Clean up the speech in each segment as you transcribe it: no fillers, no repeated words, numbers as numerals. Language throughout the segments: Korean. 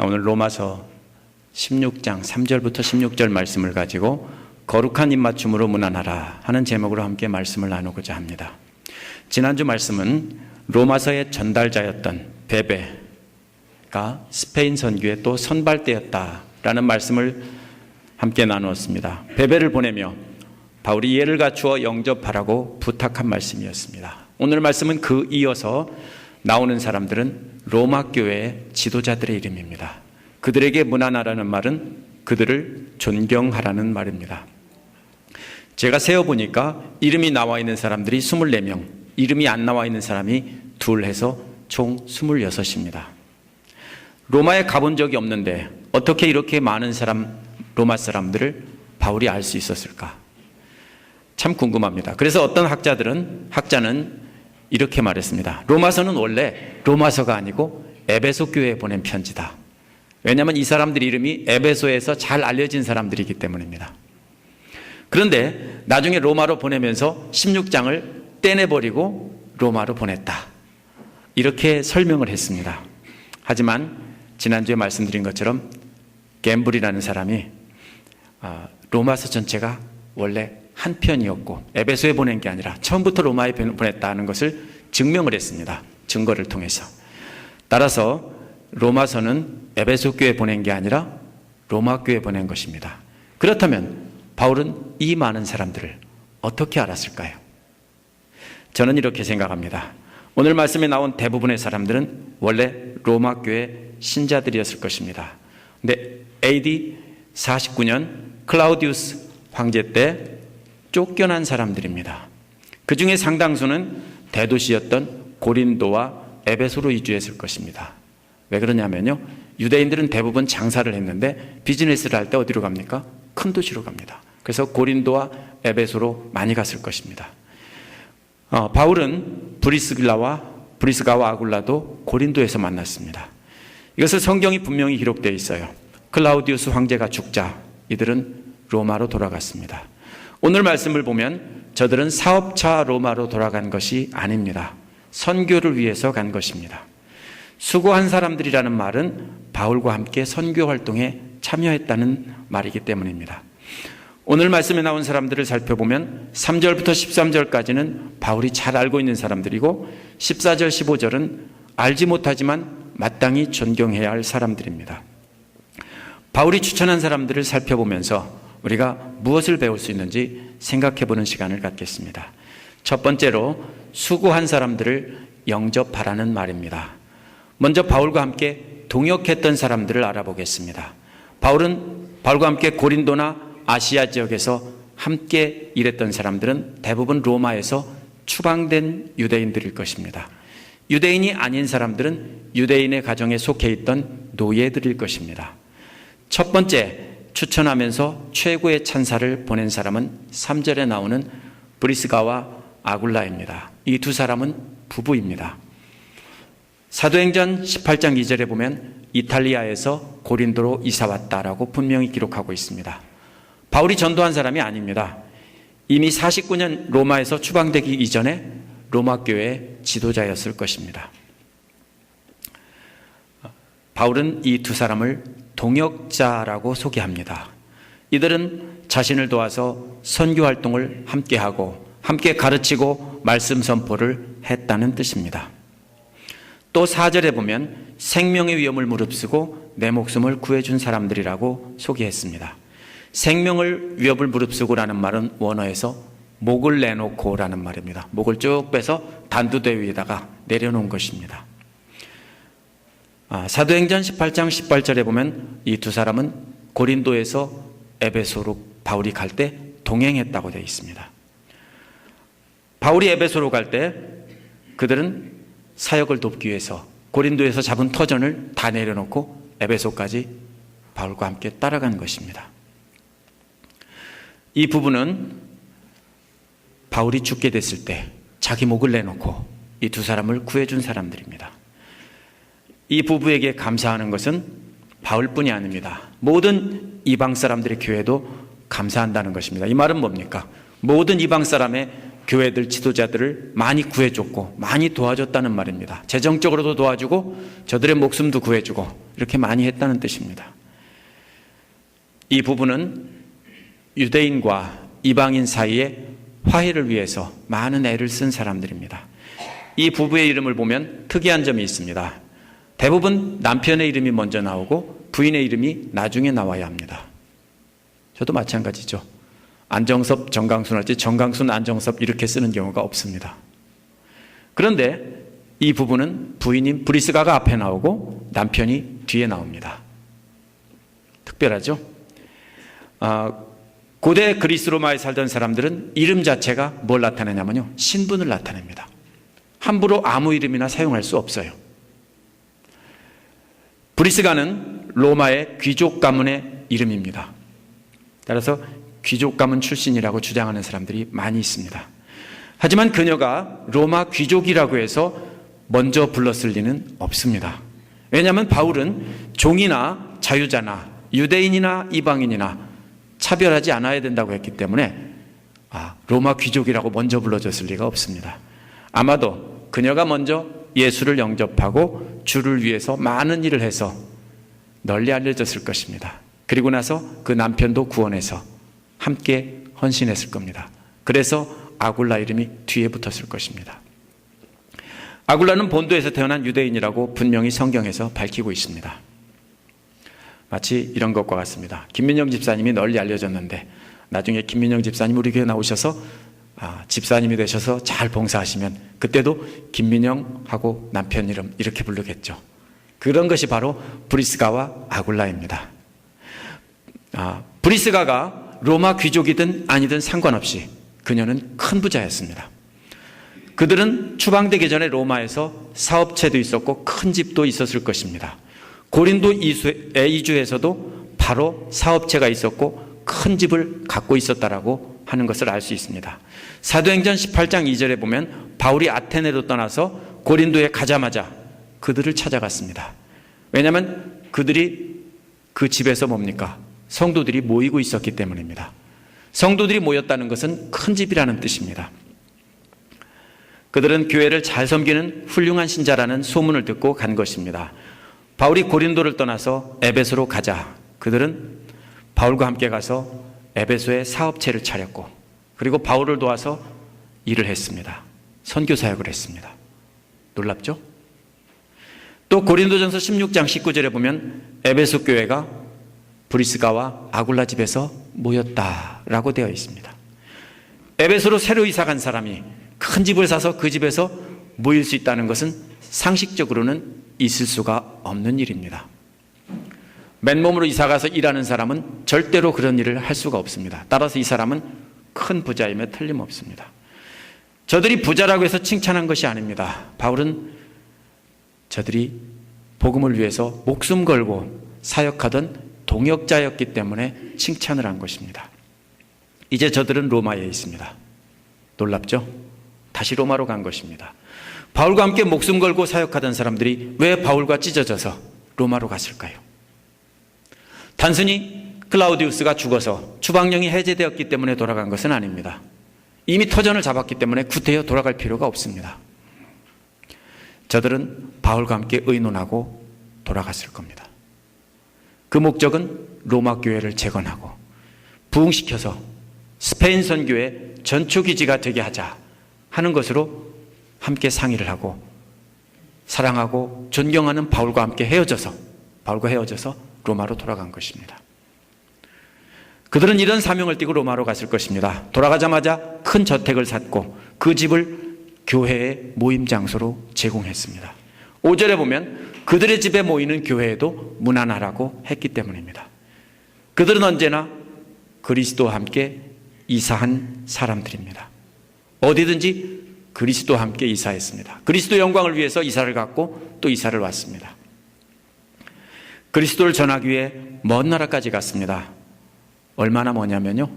오늘 로마서 16장 3절부터 16절 말씀을 가지고 거룩한 입맞춤으로 문안하라 하는 제목으로 함께 말씀을 나누고자 합니다. 지난주 말씀은 로마서의 전달자였던 베베가 스페인 선교에 또 선발대였다라는 말씀을 함께 나누었습니다. 베베를 보내며 바울이 예를 갖추어 영접하라고 부탁한 말씀이었습니다. 오늘 말씀은 그 이어서 나오는 사람들은 로마 교회의 지도자들의 이름입니다. 그들에게 문안하라는 말은 그들을 존경하라는 말입니다. 제가 세어보니까 이름이 나와 있는 사람들이 24명, 이름이 안 나와 있는 사람이 둘 해서 총 26입니다. 로마에 가본 적이 없는데 어떻게 이렇게 많은 로마 사람들을 바울이 알 수 있었을까? 참 궁금합니다. 그래서 어떤 학자는 이렇게 말했습니다. 로마서는 원래 로마서가 아니고 에베소 교회에 보낸 편지다. 왜냐하면 이 사람들 이름이 에베소에서 잘 알려진 사람들이기 때문입니다. 그런데 나중에 로마로 보내면서 16장을 떼내버리고 로마로 보냈다. 이렇게 설명을 했습니다. 하지만 지난주에 말씀드린 것처럼 갬블이라는 사람이 로마서 전체가 원래 한 편이었고 에베소에 보낸 게 아니라 처음부터 로마에 보냈다는 것을 증명을 했습니다. 증거를 통해서. 따라서 로마서는 에베소 교회에 보낸 게 아니라 로마 교회에 보낸 것입니다. 그렇다면 바울은 이 많은 사람들을 어떻게 알았을까요? 저는 이렇게 생각합니다. 오늘 말씀에 나온 대부분의 사람들은 원래 로마 교회 신자들이었을 것입니다. 근데 AD 49년 클라우디우스 황제 때 쫓겨난 사람들입니다. 그 중에 상당수는 대도시였던 고린도와 에베소로 이주했을 것입니다. 왜 그러냐면요, 유대인들은 대부분 장사를 했는데 비즈니스를 할 때 어디로 갑니까? 큰 도시로 갑니다. 그래서 고린도와 에베소로 많이 갔을 것입니다. 바울은 브리스가와 아굴라도 고린도에서 만났습니다. 이것을 성경이 분명히 기록되어 있어요. 클라우디우스 황제가 죽자 이들은 로마로 돌아갔습니다. 오늘 말씀을 보면 저들은 사업차 로마로 돌아간 것이 아닙니다. 선교를 위해서 간 것입니다. 수고한 사람들이라는 말은 바울과 함께 선교 활동에 참여했다는 말이기 때문입니다. 오늘 말씀에 나온 사람들을 살펴보면 3절부터 13절까지는 바울이 잘 알고 있는 사람들이고 14절, 15절은 알지 못하지만 마땅히 존경해야 할 사람들입니다. 바울이 추천한 사람들을 살펴보면서 우리가 무엇을 배울 수 있는지 생각해보는 시간을 갖겠습니다. 첫 번째로 수고한 사람들을 영접하라는 말입니다. 먼저 바울과 함께 동역했던 사람들을 알아보겠습니다. 바울과 함께 고린도나 아시아 지역에서 함께 일했던 사람들은 대부분 로마에서 추방된 유대인들일 것입니다. 유대인이 아닌 사람들은 유대인의 가정에 속해 있던 노예들일 것입니다. 첫 번째, 추천하면서 최고의 찬사를 보낸 사람은 3절에 나오는 브리스가와 아굴라입니다. 이 두 사람은 부부입니다. 사도행전 18장 2절에 보면 이탈리아에서 고린도로 이사 왔다라고 분명히 기록하고 있습니다. 바울이 전도한 사람이 아닙니다. 이미 49년 로마에서 추방되기 이전에 로마 교회의 지도자였을 것입니다. 바울은 이 두 사람을 동역자라고 소개합니다. 이들은 자신을 도와서 선교 활동을 함께하고 함께 가르치고 말씀 선포를 했다는 뜻입니다. 또 4절에 보면 생명의 위험을 무릅쓰고 내 목숨을 구해준 사람들이라고 소개했습니다. 생명을 위협을 무릅쓰고라는 말은 원어에서 목을 내놓고라는 말입니다. 목을 쭉 빼서 단두대 위에다가 내려놓은 것입니다. 사도행전 18장 18절에 보면 이 두 사람은 고린도에서 에베소로 바울이 갈 때 동행했다고 되어 있습니다. 바울이 에베소로 갈 때 그들은 사역을 돕기 위해서 고린도에서 잡은 터전을 다 내려놓고 에베소까지 바울과 함께 따라간 것입니다. 이 부부는 바울이 죽게 됐을 때 자기 목을 내놓고 이 두 사람을 구해준 사람들입니다. 이 부부에게 감사하는 것은 바울뿐이 아닙니다. 모든 이방 사람들의 교회도 감사한다는 것입니다. 이 말은 뭡니까? 모든 이방 사람의 교회들 지도자들을 많이 구해줬고 많이 도와줬다는 말입니다. 재정적으로도 도와주고 저들의 목숨도 구해주고 이렇게 많이 했다는 뜻입니다. 이 부부는 유대인과 이방인 사이에 화해를 위해서 많은 애를 쓴 사람들입니다. 이 부부의 이름을 보면 특이한 점이 있습니다. 대부분 남편의 이름이 먼저 나오고 부인의 이름이 나중에 나와야 합니다. 저도 마찬가지죠. 안정섭, 정강순 할지 정강순, 안정섭 이렇게 쓰는 경우가 없습니다. 그런데 이 부부는 부인인 브리스가가 앞에 나오고 남편이 뒤에 나옵니다. 특별하죠? 고대 그리스 로마에 살던 사람들은 이름 자체가 뭘 나타내냐면요, 신분을 나타냅니다. 함부로 아무 이름이나 사용할 수 없어요. 브리스가는 로마의 귀족 가문의 이름입니다. 따라서 귀족 가문 출신이라고 주장하는 사람들이 많이 있습니다. 하지만 그녀가 로마 귀족이라고 해서 먼저 불렀을 리는 없습니다. 왜냐하면 바울은 종이나 자유자나 유대인이나 이방인이나 차별하지 않아야 된다고 했기 때문에 로마 귀족이라고 먼저 불러줬을 리가 없습니다. 아마도 그녀가 먼저 예수를 영접하고 주를 위해서 많은 일을 해서 널리 알려졌을 것입니다. 그리고 나서 그 남편도 구원해서 함께 헌신했을 겁니다. 그래서 아굴라 이름이 뒤에 붙었을 것입니다. 아굴라는 본도에서 태어난 유대인이라고 분명히 성경에서 밝히고 있습니다. 마치 이런 것과 같습니다. 김민영 집사님이 널리 알려졌는데 나중에 김민영 집사님 우리 교회 나오셔서 집사님이 되셔서 잘 봉사하시면 그때도 김민영하고 남편 이름 이렇게 부르겠죠. 그런 것이 바로 브리스가와 아굴라입니다. 브리스가가 로마 귀족이든 아니든 상관없이 그녀는 큰 부자였습니다. 그들은 추방되기 전에 로마에서 사업체도 있었고 큰 집도 있었을 것입니다. 고린도 이주에서도 바로 사업체가 있었고 큰 집을 갖고 있었다라고 하는 것을 알 수 있습니다. 사도행전 18장 2절에 보면 바울이 아테네로 떠나서 고린도에 가자마자 그들을 찾아갔습니다. 왜냐하면 그들이 그 집에서 뭡니까? 성도들이 모이고 있었기 때문입니다. 성도들이 모였다는 것은 큰 집이라는 뜻입니다. 그들은 교회를 잘 섬기는 훌륭한 신자라는 소문을 듣고 간 것입니다. 바울이 고린도를 떠나서 에베소로 가자 그들은 바울과 함께 가서 에베소에 사업체를 차렸고 그리고 바울을 도와서 일을 했습니다. 선교 사역을 했습니다. 놀랍죠? 또 고린도전서 16장 19절에 보면 에베소 교회가 브리스가와 아굴라 집에서 모였다라고 되어 있습니다. 에베소로 새로 이사 간 사람이 큰 집을 사서 그 집에서 모일 수 있다는 것은 상식적으로는 있을 수가 없는 일입니다. 맨몸으로 이사가서 일하는 사람은 절대로 그런 일을 할 수가 없습니다. 따라서 이 사람은 큰 부자임에 틀림없습니다. 저들이 부자라고 해서 칭찬한 것이 아닙니다. 바울은 저들이 복음을 위해서 목숨 걸고 사역하던 동역자였기 때문에 칭찬을 한 것입니다. 이제 저들은 로마에 있습니다. 놀랍죠? 다시 로마로 간 것입니다. 바울과 함께 목숨 걸고 사역하던 사람들이 왜 바울과 찢어져서 로마로 갔을까요? 단순히 클라우디우스가 죽어서 추방령이 해제되었기 때문에 돌아간 것은 아닙니다. 이미 터전을 잡았기 때문에 구태여 돌아갈 필요가 없습니다. 저들은 바울과 함께 의논하고 돌아갔을 겁니다. 그 목적은 로마 교회를 재건하고 부흥시켜서 스페인 선교의 전초기지가 되게 하자 하는 것으로 함께 상의를 하고 사랑하고 존경하는 바울과 함께 헤어져서 로마로 돌아간 것입니다. 그들은 이런 사명을 띠고 로마로 갔을 것입니다. 돌아가자마자 큰 저택을 샀고 그 집을 교회의 모임 장소로 제공했습니다. 5절에 보면 그들의 집에 모이는 교회에도 문안하라고 했기 때문입니다. 그들은 언제나 그리스도와 함께 이사한 사람들입니다. 어디든지 그리스도와 함께 이사했습니다. 그리스도 영광을 위해서 이사를 갔고 또 이사를 왔습니다. 그리스도를 전하기 위해 먼 나라까지 갔습니다. 얼마나 머냐면요,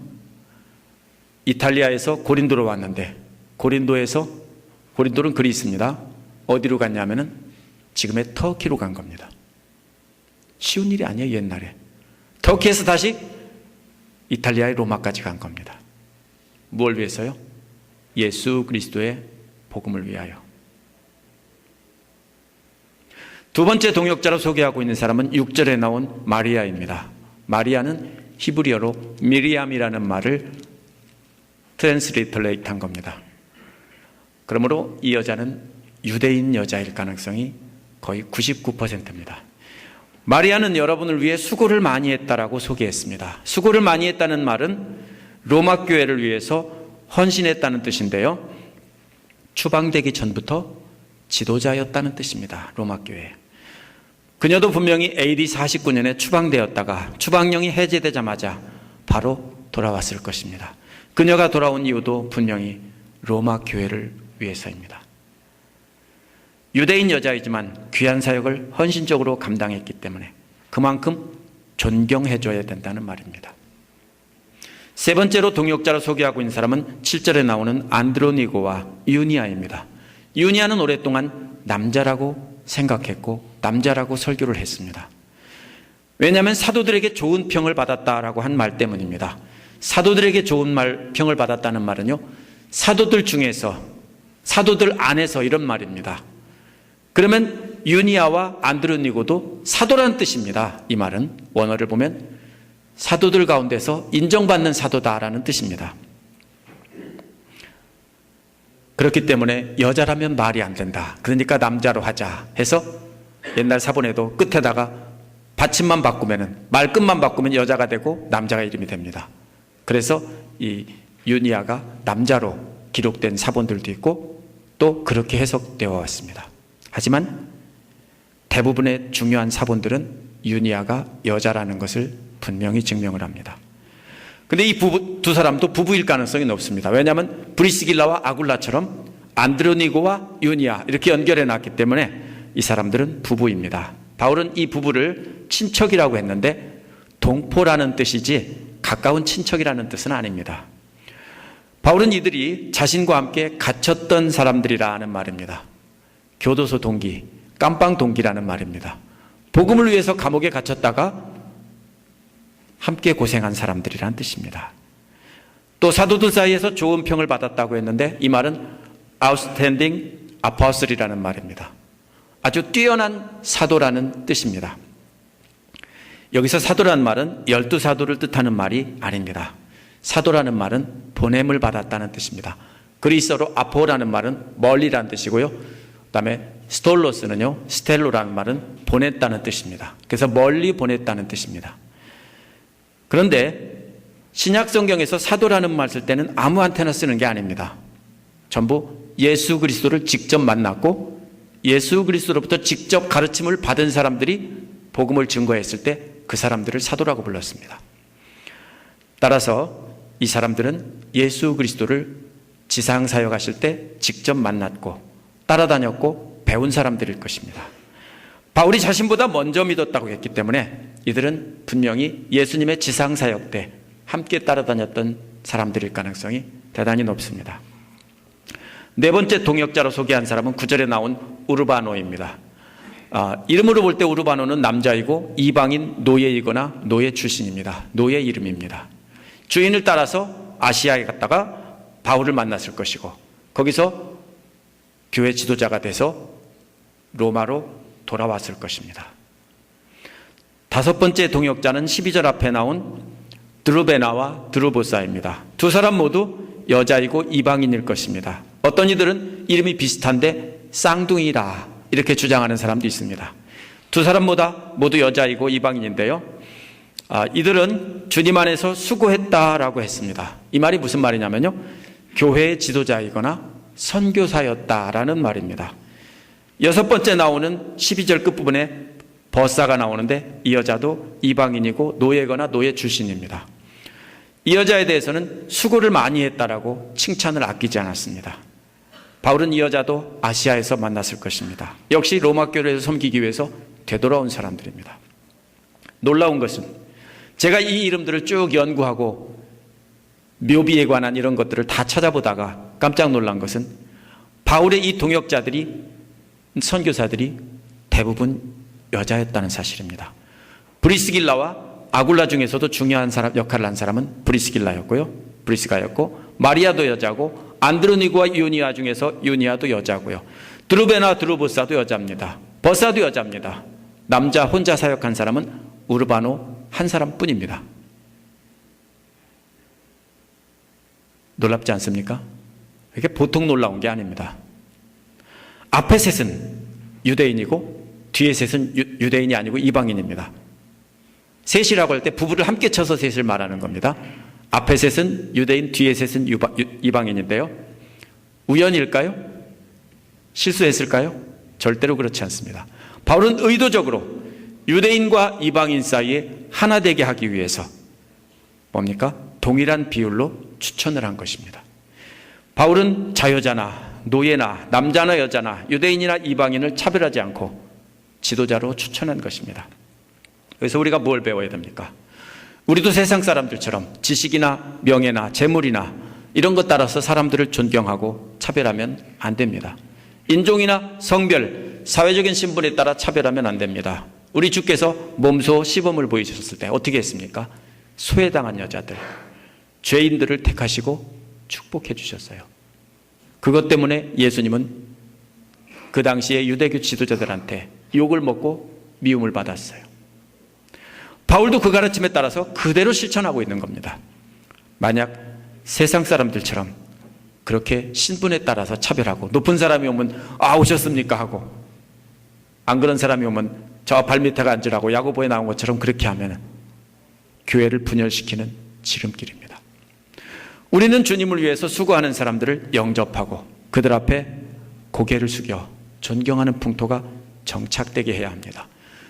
이탈리아에서 고린도로 왔는데 고린도는 그리스입니다. 어디로 갔냐면은 지금의 터키로 간 겁니다. 쉬운 일이 아니에요. 옛날에 터키에서 다시 이탈리아의 로마까지 간 겁니다. 뭘 위해서요? 예수 그리스도의 복음을 위하여. 두 번째 동역자로 소개하고 있는 사람은 6절에 나온 마리아입니다. 마리아는 히브리어로 미리암이라는 말을 트랜스리터레이트 한 겁니다. 그러므로 이 여자는 유대인 여자일 가능성이 거의 99%입니다. 마리아는 여러분을 위해 수고를 많이 했다라고 소개했습니다. 수고를 많이 했다는 말은 로마 교회를 위해서 헌신했다는 뜻인데요. 추방되기 전부터 지도자였다는 뜻입니다. 로마 교회. 그녀도 분명히 AD 49년에 추방되었다가 추방령이 해제되자마자 바로 돌아왔을 것입니다. 그녀가 돌아온 이유도 분명히 로마 교회를 위해서입니다. 유대인 여자이지만 귀한 사역을 헌신적으로 감당했기 때문에 그만큼 존경해줘야 된다는 말입니다. 세 번째로 동역자로 소개하고 있는 사람은 7절에 나오는 안드로니고와 유니아입니다. 유니아는 오랫동안 남자라고 생각했고 남자라고 설교를 했습니다. 왜냐하면 사도들에게 좋은 평을 받았다라고 한 말 때문입니다. 사도들에게 좋은 평을 받았다는 말은요, 사도들 중에서, 사도들 안에서 이런 말입니다. 그러면 유니아와 안드로니고도 사도라는 뜻입니다. 이 말은 원어를 보면 사도들 가운데서 인정받는 사도다라는 뜻입니다. 그렇기 때문에 여자라면 말이 안 된다. 그러니까 남자로 하자 해서 옛날 사본에도 끝에다가 받침만 바꾸면은, 말끝만 바꾸면 여자가 되고 남자가 이름이 됩니다. 그래서 이 유니아가 남자로 기록된 사본들도 있고 또 그렇게 해석되어 왔습니다. 하지만 대부분의 중요한 사본들은 유니아가 여자라는 것을 분명히 증명을 합니다. 근데 이 두 사람도 부부일 가능성이 높습니다. 왜냐하면 브리스길라와 아굴라처럼 안드로니고와 유니아 이렇게 연결해 놨기 때문에 이 사람들은 부부입니다. 바울은 이 부부를 친척이라고 했는데 동포라는 뜻이지 가까운 친척이라는 뜻은 아닙니다. 바울은 이들이 자신과 함께 갇혔던 사람들이라는 말입니다. 교도소 동기, 깜빵 동기라는 말입니다. 복음을 위해서 감옥에 갇혔다가 함께 고생한 사람들이라는 뜻입니다. 또 사도들 사이에서 좋은 평을 받았다고 했는데 이 말은 outstanding apostle이라는 말입니다. 아주 뛰어난 사도라는 뜻입니다. 여기서 사도라는 말은 12사도를 뜻하는 말이 아닙니다. 사도라는 말은 보냄을 받았다는 뜻입니다. 그리스어로 아포라는 말은 멀리라는 뜻이고요. 그 다음에 스톨로스는요, 스텔로라는 말은 보냈다는 뜻입니다. 그래서 멀리 보냈다는 뜻입니다. 그런데 신약 성경에서 사도라는 말 쓸 때는 아무한테나 쓰는 게 아닙니다. 전부 예수 그리스도를 직접 만났고 예수 그리스도로부터 직접 가르침을 받은 사람들이 복음을 증거했을 때 그 사람들을 사도라고 불렀습니다. 따라서 이 사람들은 예수 그리스도를 지상 사역하실 때 직접 만났고 따라다녔고 배운 사람들일 것입니다. 바울이 자신보다 먼저 믿었다고 했기 때문에 이들은 분명히 예수님의 지상 사역 때 함께 따라다녔던 사람들일 가능성이 대단히 높습니다. 네 번째 동역자로 소개한 사람은 9절에 나온 우르바노입니다. 이름으로 볼 때 우르바노는 남자이고 이방인 노예이거나 노예 출신입니다. 노예 이름입니다. 주인을 따라서 아시아에 갔다가 바울을 만났을 것이고 거기서 교회 지도자가 돼서 로마로 돌아왔을 것입니다. 다섯 번째 동역자는 12절 앞에 나온 드루베나와 드루보사입니다. 두 사람 모두 여자이고 이방인일 것입니다. 어떤 이들은 이름이 비슷한데 쌍둥이라 이렇게 주장하는 사람도 있습니다. 두 사람보다 모두 여자이고 이방인인데요. 이들은 주님 안에서 수고했다라고 했습니다. 이 말이 무슨 말이냐면요, 교회의 지도자이거나 선교사였다라는 말입니다. 여섯 번째 나오는 12절 끝부분에 버사가 나오는데 이 여자도 이방인이고 노예거나 노예 출신입니다. 이 여자에 대해서는 수고를 많이 했다라고 칭찬을 아끼지 않았습니다. 바울은 이 여자도 아시아에서 만났을 것입니다. 역시 로마 교회에서 섬기기 위해서 되돌아온 사람들입니다. 놀라운 것은 제가 이 이름들을 쭉 연구하고 묘비에 관한 이런 것들을 다 찾아보다가 깜짝 놀란 것은 바울의 이 동역자들이, 선교사들이 대부분 여자였다는 사실입니다. 브리스길라와 아굴라 중에서도 중요한 역할을 한 사람은 브리스가였고 마리아도 여자고 안드로니고와 유니아 중에서 유니아도 여자고요. 드루베나 드루보사도 여자입니다. 버사도 여자입니다. 남자 혼자 사역한 사람은 우르바노 한 사람뿐입니다. 놀랍지 않습니까? 이게 보통 놀라운 게 아닙니다. 앞에 셋은 유대인이고 뒤에 셋은 유대인이 아니고 이방인입니다. 셋이라고 할 때 부부를 함께 쳐서 셋을 말하는 겁니다. 앞에 셋은 유대인, 뒤에 셋은 이방인인데요. 우연일까요? 실수했을까요? 절대로 그렇지 않습니다. 바울은 의도적으로 유대인과 이방인 사이에 하나 되게 하기 위해서 뭡니까? 동일한 비율로 추천을 한 것입니다. 바울은 자여자나 노예나 남자나 여자나 유대인이나 이방인을 차별하지 않고 지도자로 추천한 것입니다. 그래서 우리가 뭘 배워야 됩니까? 우리도 세상 사람들처럼 지식이나 명예나 재물이나 이런 것 따라서 사람들을 존경하고 차별하면 안 됩니다. 인종이나 성별, 사회적인 신분에 따라 차별하면 안 됩니다. 우리 주께서 몸소 시범을 보여주셨을 때 어떻게 했습니까? 소외당한 여자들, 죄인들을 택하시고 축복해 주셨어요. 그것 때문에 예수님은 그 당시에 유대교 지도자들한테 욕을 먹고 미움을 받았어요. 바울도 그 가르침에 따라서 그대로 실천하고 있는 겁니다. 만약 세상 사람들처럼 그렇게 신분에 따라서 차별하고 높은 사람이 오면 오셨습니까 하고 안 그런 사람이 오면 저 발밑에 앉으라고 야고보에 나온 것처럼 그렇게 하면 교회를 분열시키는 지름길입니다. 우리는 주님을 위해서 수고하는 사람들을 영접하고 그들 앞에 고개를 숙여 존경하는 풍토가 정착되게 해야 합니다.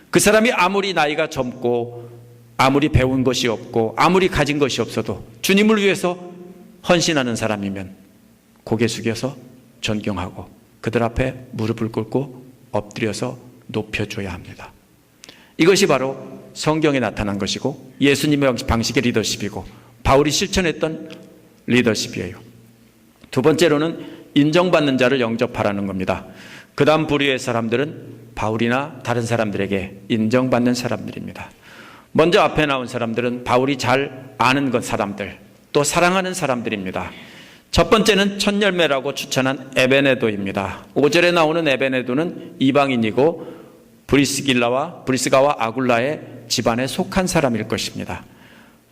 그 사람이 아무리 나이가 젊고 아무리 배운 것이 없고 아무리 가진 것이 없어도 주님을 위해서 헌신하는 사람이면 고개 숙여서 존경하고 그들 앞에 무릎을 꿇고 엎드려서 높여줘야 합니다. 이것이 바로 성경에 나타난 것이고 예수님의 방식의 리더십이고 바울이 실천했던 리더십이에요. 두 번째로는 인정받는 자를 영접하라는 겁니다. 그 다음 부류의 사람들은 바울이나 다른 사람들에게 인정받는 사람들입니다. 먼저 앞에 나온 사람들은 바울이 잘 아는 것 사람들, 또 사랑하는 사람들입니다. 첫 번째는 첫 열매라고 추천한 에베네도입니다. 5절에 나오는 에베네도는 이방인이고 브리스가와 아굴라의 집안에 속한 사람일 것입니다.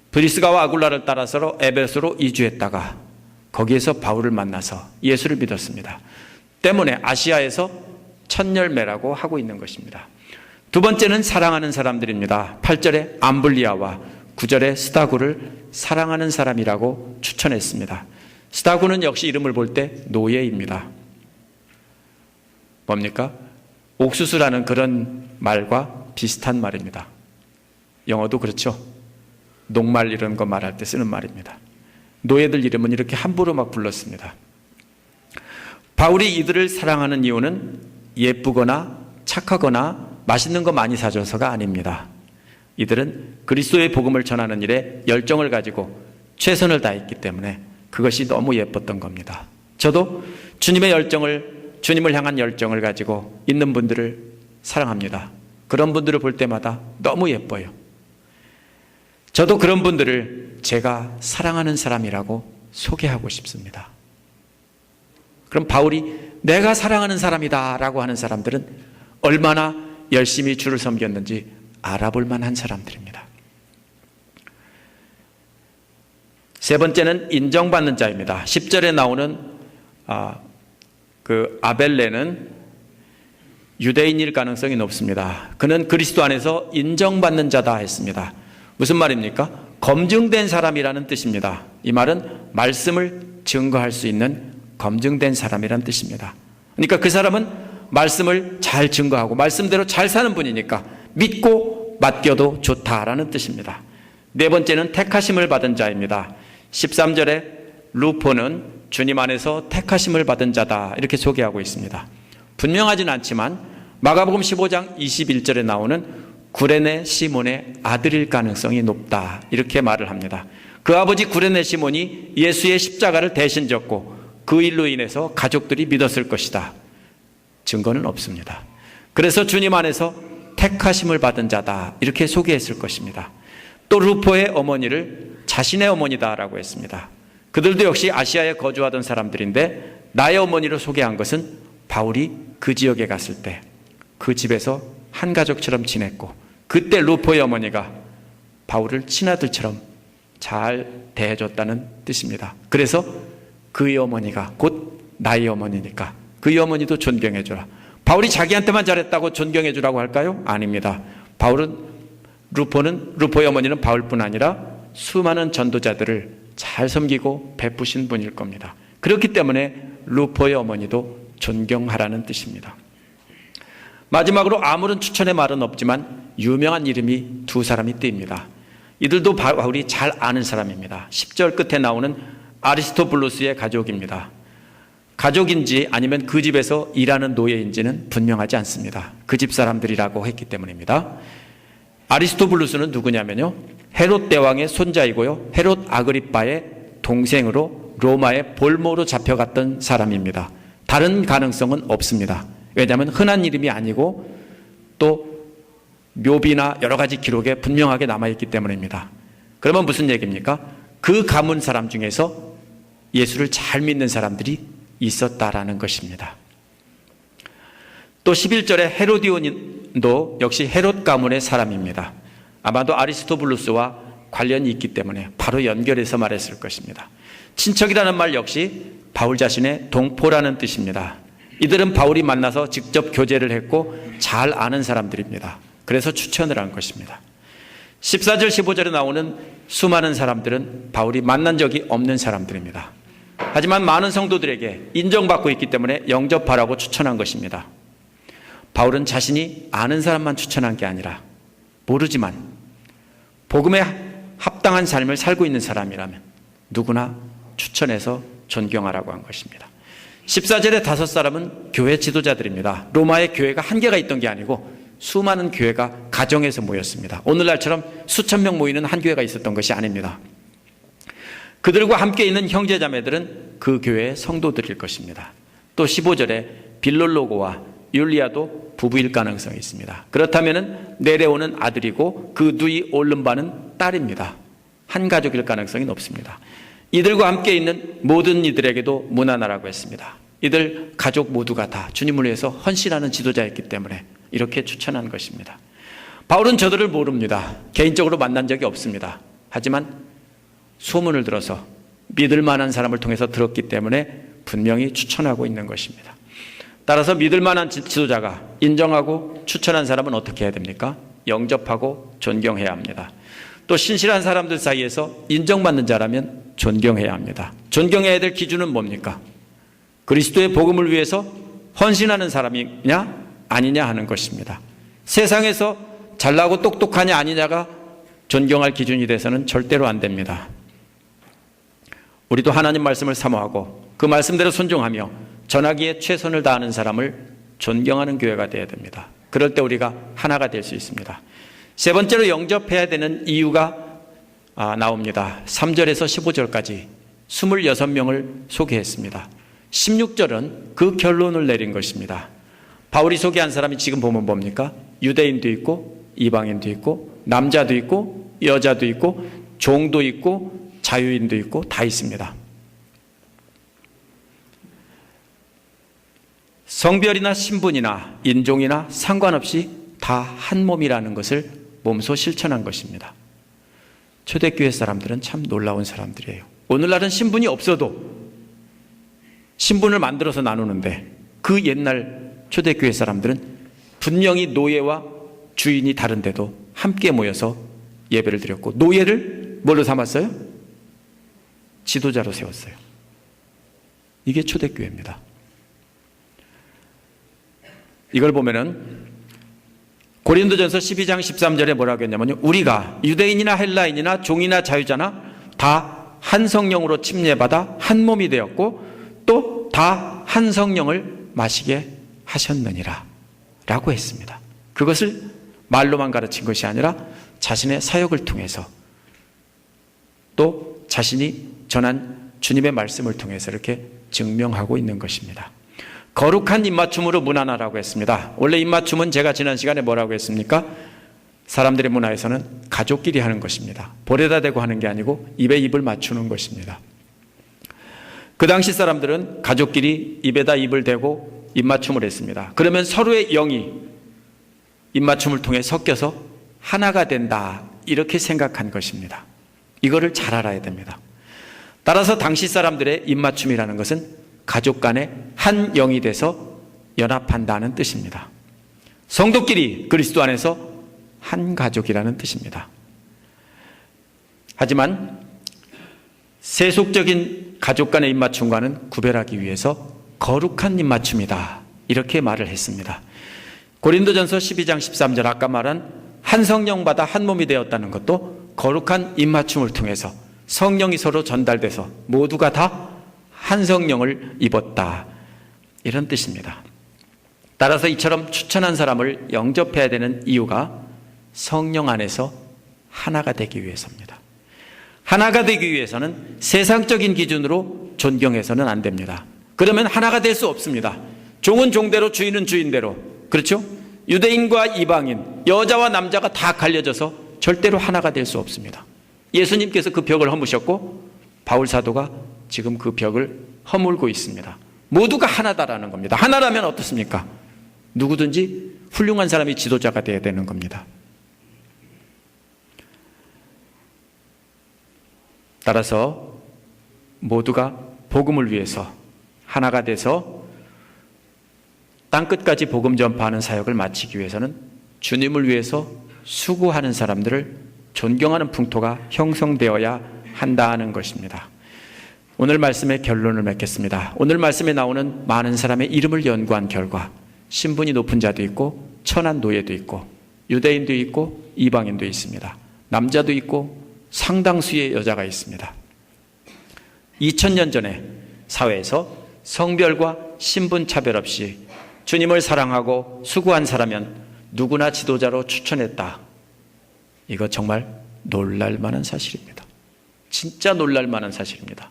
브리스가와 아굴라를 따라서 에베소로 이주했다가 거기에서 바울을 만나서 예수를 믿었습니다. 때문에 아시아에서 첫 열매라고 하고 있는 것입니다. 두 번째는 사랑하는 사람들입니다. 8절에 암블리아와 9절에 스다구를 사랑하는 사람이라고 추천했습니다. 스다구는 역시 이름을 볼 때 노예입니다. 뭡니까? 옥수수라는 그런 말과 비슷한 말입니다. 영어도 그렇죠. 녹말 이런 거 말할 때 쓰는 말입니다. 노예들 이름은 이렇게 함부로 막 불렀습니다. 바울이 이들을 사랑하는 이유는 예쁘거나 착하거나 맛있는 거 많이 사줘서가 아닙니다. 이들은 그리스도의 복음을 전하는 일에 열정을 가지고 최선을 다했기 때문에 그것이 너무 예뻤던 겁니다. 저도 주님을 향한 열정을 가지고 있는 분들을 사랑합니다. 그런 분들을 볼 때마다 너무 예뻐요. 저도 그런 분들을 제가 사랑하는 사람이라고 소개하고 싶습니다. 그럼 바울이 내가 사랑하는 사람이다 라고 하는 사람들은 얼마나 열심히 주를 섬겼는지 알아볼 만한 사람들입니다. 세 번째는 인정받는 자입니다. 10절에 나오는 아벨레는 유대인일 가능성이 높습니다. 그는 그리스도 안에서 인정받는 자다 했습니다. 무슨 말입니까? 검증된 사람이라는 뜻입니다. 이 말은 말씀을 증거할 수 있는 검증된 사람이라는 뜻입니다. 그러니까 그 사람은 말씀을 잘 증거하고 말씀대로 잘 사는 분이니까 믿고 맡겨도 좋다라는 뜻입니다. 네 번째는 택하심을 받은 자입니다. 13절에 루포는 주님 안에서 택하심을 받은 자다 이렇게 소개하고 있습니다. 분명하진 않지만 마가복음 15장 21절에 나오는 구레네 시몬의 아들일 가능성이 높다 이렇게 말을 합니다. 그 아버지 구레네 시몬이 예수의 십자가를 대신 졌고 그 일로 인해서 가족들이 믿었을 것이다. 증거는 없습니다. 그래서 주님 안에서 택하심을 받은 자다 이렇게 소개했을 것입니다. 또 루포의 어머니를 자신의 어머니다라고 했습니다. 그들도 역시 아시아에 거주하던 사람들인데 나의 어머니로 소개한 것은 바울이 그 지역에 갔을 때 그 집에서 한 가족처럼 지냈고, 그때 루포의 어머니가 바울을 친아들처럼 잘 대해줬다는 뜻입니다. 그래서 그의 어머니가 곧 나의 어머니니까 그의 어머니도 존경해주라. 바울이 자기한테만 잘했다고 존경해주라고 할까요? 아닙니다. 루포의 어머니는 바울뿐 아니라 수많은 전도자들을 잘 섬기고 베푸신 분일 겁니다. 그렇기 때문에 루포의 어머니도 존경하라는 뜻입니다. 마지막으로 아무런 추천의 말은 없지만 유명한 이름이 두 사람이 뜨입니다. 이들도 바울이 잘 아는 사람입니다. 10절 끝에 나오는 아리스토블루스의 가족입니다. 가족인지 아니면 그 집에서 일하는 노예인지는 분명하지 않습니다. 그 집 사람들이라고 했기 때문입니다. 아리스토블루스는 누구냐면요, 헤롯 대왕의 손자이고요, 헤롯 아그리빠의 동생으로 로마의 볼모로 잡혀갔던 사람입니다. 다른 가능성은 없습니다. 왜냐하면 흔한 이름이 아니고 또 묘비나 여러 가지 기록에 분명하게 남아있기 때문입니다. 그러면 무슨 얘기입니까? 그 가문 사람 중에서 예수를 잘 믿는 사람들이 있었다라는 것입니다. 또 11절에 헤로디온도 역시 헤롯 가문의 사람입니다. 아마도 아리스토블루스와 관련이 있기 때문에 바로 연결해서 말했을 것입니다. 친척이라는 말 역시 바울 자신의 동포라는 뜻입니다. 이들은 바울이 만나서 직접 교제를 했고 잘 아는 사람들입니다. 그래서 추천을 한 것입니다. 14절 15절에 나오는 수많은 사람들은 바울이 만난 적이 없는 사람들입니다. 하지만 많은 성도들에게 인정받고 있기 때문에 영접하라고 추천한 것입니다. 바울은 자신이 아는 사람만 추천한 게 아니라 모르지만 복음에 합당한 삶을 살고 있는 사람이라면 누구나 추천해서 존경하라고 한 것입니다. 14절의 5사람은 교회 지도자들입니다. 로마의 교회가 한 개가 있던 게 아니고 수많은 교회가 가정에서 모였습니다. 오늘날처럼 수천 명 모이는 한 교회가 있었던 것이 아닙니다. 그들과 함께 있는 형제자매들은 그 교회의 성도들일 것입니다. 또 15절에 빌롤로고와 율리아도 부부일 가능성이 있습니다. 그렇다면 내려오는 아들이고 그 누이 올른바는 딸입니다. 한 가족일 가능성이 높습니다. 이들과 함께 있는 모든 이들에게도 문안하라고 했습니다. 이들 가족 모두가 다 주님을 위해서 헌신하는 지도자였기 때문에 이렇게 추천한 것입니다. 바울은 저들을 모릅니다. 개인적으로 만난 적이 없습니다. 하지만 소문을 들어서 믿을 만한 사람을 통해서 들었기 때문에 분명히 추천하고 있는 것입니다. 따라서 믿을 만한 지도자가 인정하고 추천한 사람은 어떻게 해야 됩니까? 영접하고 존경해야 합니다. 또 신실한 사람들 사이에서 인정받는 자라면 존경해야 합니다. 존경해야 될 기준은 뭡니까? 그리스도의 복음을 위해서 헌신하는 사람이냐 아니냐 하는 것입니다. 세상에서 잘나고 똑똑하냐 아니냐가 존경할 기준이 돼서는 절대로 안 됩니다. 우리도 하나님 말씀을 사모하고 그 말씀대로 순종하며 전하기에 최선을 다하는 사람을 존경하는 교회가 되어야 됩니다. 그럴 때 우리가 하나가 될 수 있습니다. 세 번째로 영접해야 되는 이유가 나옵니다. 3절에서 15절까지 26명을 소개했습니다. 16절은 그 결론을 내린 것입니다. 바울이 소개한 사람이 지금 보면 뭡니까? 유대인도 있고 이방인도 있고 남자도 있고 여자도 있고 종도 있고 자유인도 있고 다 있습니다. 성별이나 신분이나 인종이나 상관없이 다 한 몸이라는 것을 몸소 실천한 것입니다. 초대교회 사람들은 참 놀라운 사람들이에요. 오늘날은 신분이 없어도 신분을 만들어서 나누는데 그 옛날 초대교회 사람들은 분명히 노예와 주인이 다른데도 함께 모여서 예배를 드렸고 노예를 뭘로 삼았어요? 지도자로 세웠어요. 이게 초대교회입니다. 이걸 보면은 고린도전서 12장 13절에 뭐라고 했냐면요, 우리가 유대인이나 헬라인이나 종이나 자유자나 다 한 성령으로 침례받아 한 몸이 되었고 또 다 한 성령을 마시게 하셨느니라 라고 했습니다. 그것을 말로만 가르친 것이 아니라 자신의 사역을 통해서 또 자신이 전한 주님의 말씀을 통해서 이렇게 증명하고 있는 것입니다. 거룩한 입맞춤으로 문안하라고 했습니다. 원래 입맞춤은 제가 지난 시간에 뭐라고 했습니까? 사람들의 문화에서는 가족끼리 하는 것입니다. 볼에다 대고 하는 게 아니고 입에 입을 맞추는 것입니다. 그 당시 사람들은 가족끼리 입에다 입을 대고 입맞춤을 했습니다. 그러면 서로의 영이 입맞춤을 통해 섞여서 하나가 된다, 이렇게 생각한 것입니다. 이거를 잘 알아야 됩니다. 따라서 당시 사람들의 입맞춤이라는 것은 가족 간에 한 영이 돼서 연합한다는 뜻입니다. 성도끼리 그리스도 안에서 한 가족이라는 뜻입니다. 하지만 세속적인 가족 간의 입맞춤과는 구별하기 위해서 거룩한 입맞춤이다, 이렇게 말을 했습니다. 고린도전서 12장 13절 아까 말한 한 성령 받아 한 몸이 되었다는 것도 거룩한 입맞춤을 통해서 성령이 서로 전달돼서 모두가 다 한 성령을 입었다, 이런 뜻입니다. 따라서 이처럼 추천한 사람을 영접해야 되는 이유가 성령 안에서 하나가 되기 위해서입니다. 하나가 되기 위해서는 세상적인 기준으로 존경해서는 안 됩니다. 그러면 하나가 될 수 없습니다. 종은 종대로, 주인은 주인대로, 그렇죠? 유대인과 이방인, 여자와 남자가 다 갈려져서 절대로 하나가 될 수 없습니다. 예수님께서 그 벽을 허무셨고 바울 사도가 지금 그 벽을 허물고 있습니다. 모두가 하나다라는 겁니다. 하나라면 어떻습니까? 누구든지 훌륭한 사람이 지도자가 되어야 되는 겁니다. 따라서 모두가 복음을 위해서 하나가 돼서 땅끝까지 복음 전파하는 사역을 마치기 위해서는 주님을 위해서 수고하는 사람들을 존경하는 풍토가 형성되어야 한다는 것입니다. 오늘 말씀의 결론을 맺겠습니다. 오늘 말씀에 나오는 많은 사람의 이름을 연구한 결과 신분이 높은 자도 있고 천한 노예도 있고 유대인도 있고 이방인도 있습니다. 남자도 있고 상당수의 여자가 있습니다. 2000년 전에 사회에서 성별과 신분 차별 없이 주님을 사랑하고 수고한 사람은 누구나 지도자로 추천했다. 이거 정말 놀랄 만한 사실입니다. 진짜 놀랄 만한 사실입니다.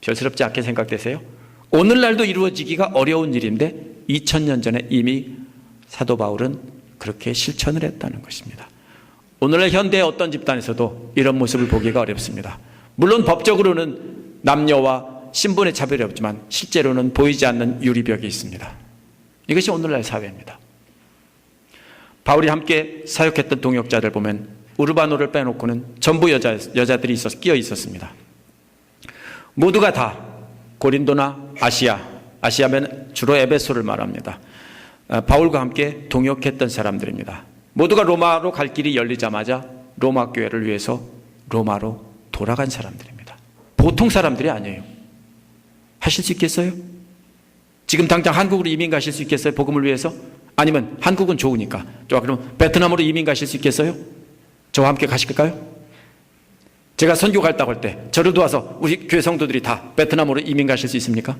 별스럽지 않게 생각되세요? 오늘날도 이루어지기가 어려운 일인데 2000년 전에 이미 사도 바울은 그렇게 실천을 했다는 것입니다. 오늘날 현대의 어떤 집단에서도 이런 모습을 보기가 어렵습니다. 물론 법적으로는 남녀와 신분의 차별이 없지만 실제로는 보이지 않는 유리벽이 있습니다. 이것이 오늘날 사회입니다. 바울이 함께 사역했던 동역자들 보면 우르바노를 빼놓고는 전부 여자들이 끼어 있었습니다. 모두가 다 고린도나 아시아면 주로 에베소를 말합니다. 바울과 함께 동역했던 사람들입니다. 모두가 로마로 갈 길이 열리자마자 로마 교회를 위해서 로마로 돌아간 사람들입니다. 보통 사람들이 아니에요. 하실 수 있겠어요? 지금 당장 한국으로 이민 가실 수 있겠어요? 복음을 위해서? 아니면 한국은 좋으니까 좋아, 그럼 베트남으로 이민 가실 수 있겠어요? 저와 함께 가실까요? 제가 선교 갔다고 할 때 저를 도와서 우리 교회 성도들이 다 베트남으로 이민 가실 수 있습니까?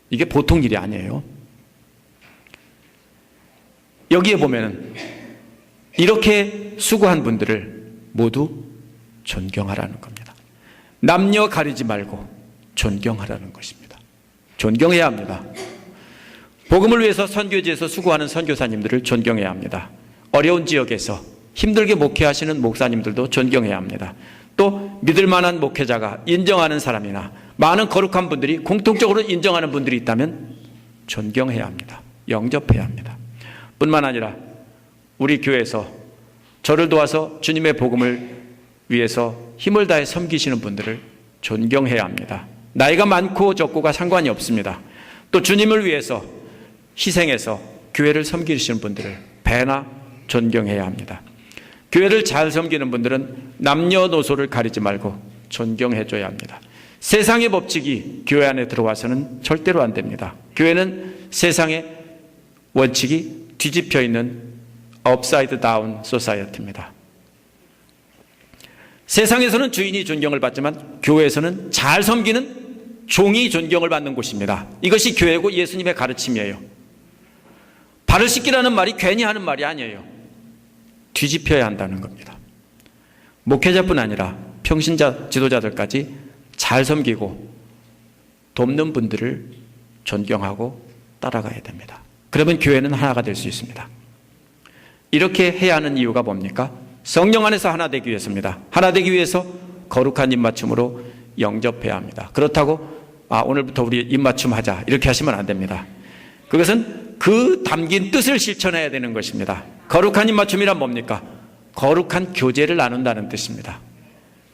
이게 보통 일이 아니에요. 여기에 보면은 이렇게 수고한 분들을 모두 존경하라는 겁니다. 남녀 가리지 말고 존경하라는 것입니다. 존경해야 합니다. 복음을 위해서 선교지에서 수고하는 선교사님들을 존경해야 합니다. 어려운 지역에서 힘들게 목회하시는 목사님들도 존경해야 합니다. 또 믿을 만한 목회자가 인정하는 사람이나 많은 거룩한 분들이 공통적으로 인정하는 분들이 있다면 존경해야 합니다. 영접해야 합니다. 뿐만 아니라 우리 교회에서 저를 도와서 주님의 복음을 위해서 힘을 다해 섬기시는 분들을 존경해야 합니다. 나이가 많고 적고가 상관이 없습니다. 또 주님을 위해서 희생해서 교회를 섬기시는 분들을 배나 존경해야 합니다. 교회를 잘 섬기는 분들은 남녀노소를 가리지 말고 존경해줘야 합니다. 세상의 법칙이 교회 안에 들어와서는 절대로 안 됩니다. 교회는 세상의 원칙이 뒤집혀 있는 업사이드 다운 소사이어티입니다. 세상에서는 주인이 존경을 받지만 교회에서는 잘 섬기는 종이 존경을 받는 곳입니다. 이것이 교회고 예수님의 가르침이에요. 발을 씻기라는 말이 괜히 하는 말이 아니에요. 뒤집혀야 한다는 겁니다. 목회자뿐 아니라 평신자 지도자들까지 잘 섬기고 돕는 분들을 존경하고 따라가야 됩니다. 그러면 교회는 하나가 될 수 있습니다. 이렇게 해야 하는 이유가 뭡니까? 성령 안에서 하나 되기 위해서입니다. 하나 되기 위해서 거룩한 입맞춤으로 영접해야 합니다. 그렇다고 오늘부터 우리 입맞춤 하자 이렇게 하시면 안 됩니다. 그것은 그 담긴 뜻을 실천해야 되는 것입니다. 거룩한 입맞춤이란 뭡니까? 거룩한 교제를 나눈다는 뜻입니다.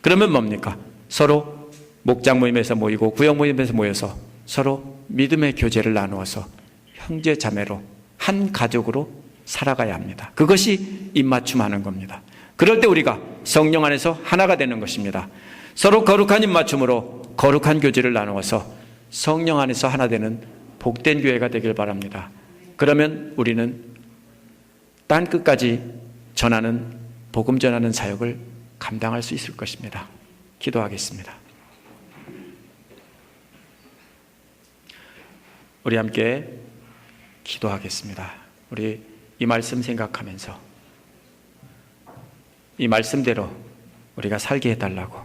그러면 뭡니까? 서로 목장 모임에서 모이고 구역 모임에서 모여서 서로 믿음의 교제를 나누어서 형제 자매로 한 가족으로 살아가야 합니다. 그것이 입맞춤하는 겁니다. 그럴 때 우리가 성령 안에서 하나가 되는 것입니다. 서로 거룩한 입맞춤으로 거룩한 교제를 나누어서 성령 안에서 하나 되는 복된 교회가 되길 바랍니다. 그러면 우리는 땅 끝까지 전하는 복음 전하는 사역을 감당할 수 있을 것입니다. 기도하겠습니다. 우리 함께 기도하겠습니다. 우리 이 말씀 생각하면서 이 말씀대로 우리가 살게 해달라고,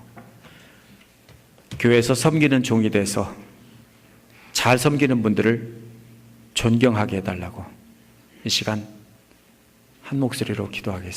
교회에서 섬기는 종이 돼서 잘 섬기는 분들을 존경하게 해달라고 이 시간 한 목소리로 기도하겠습니다.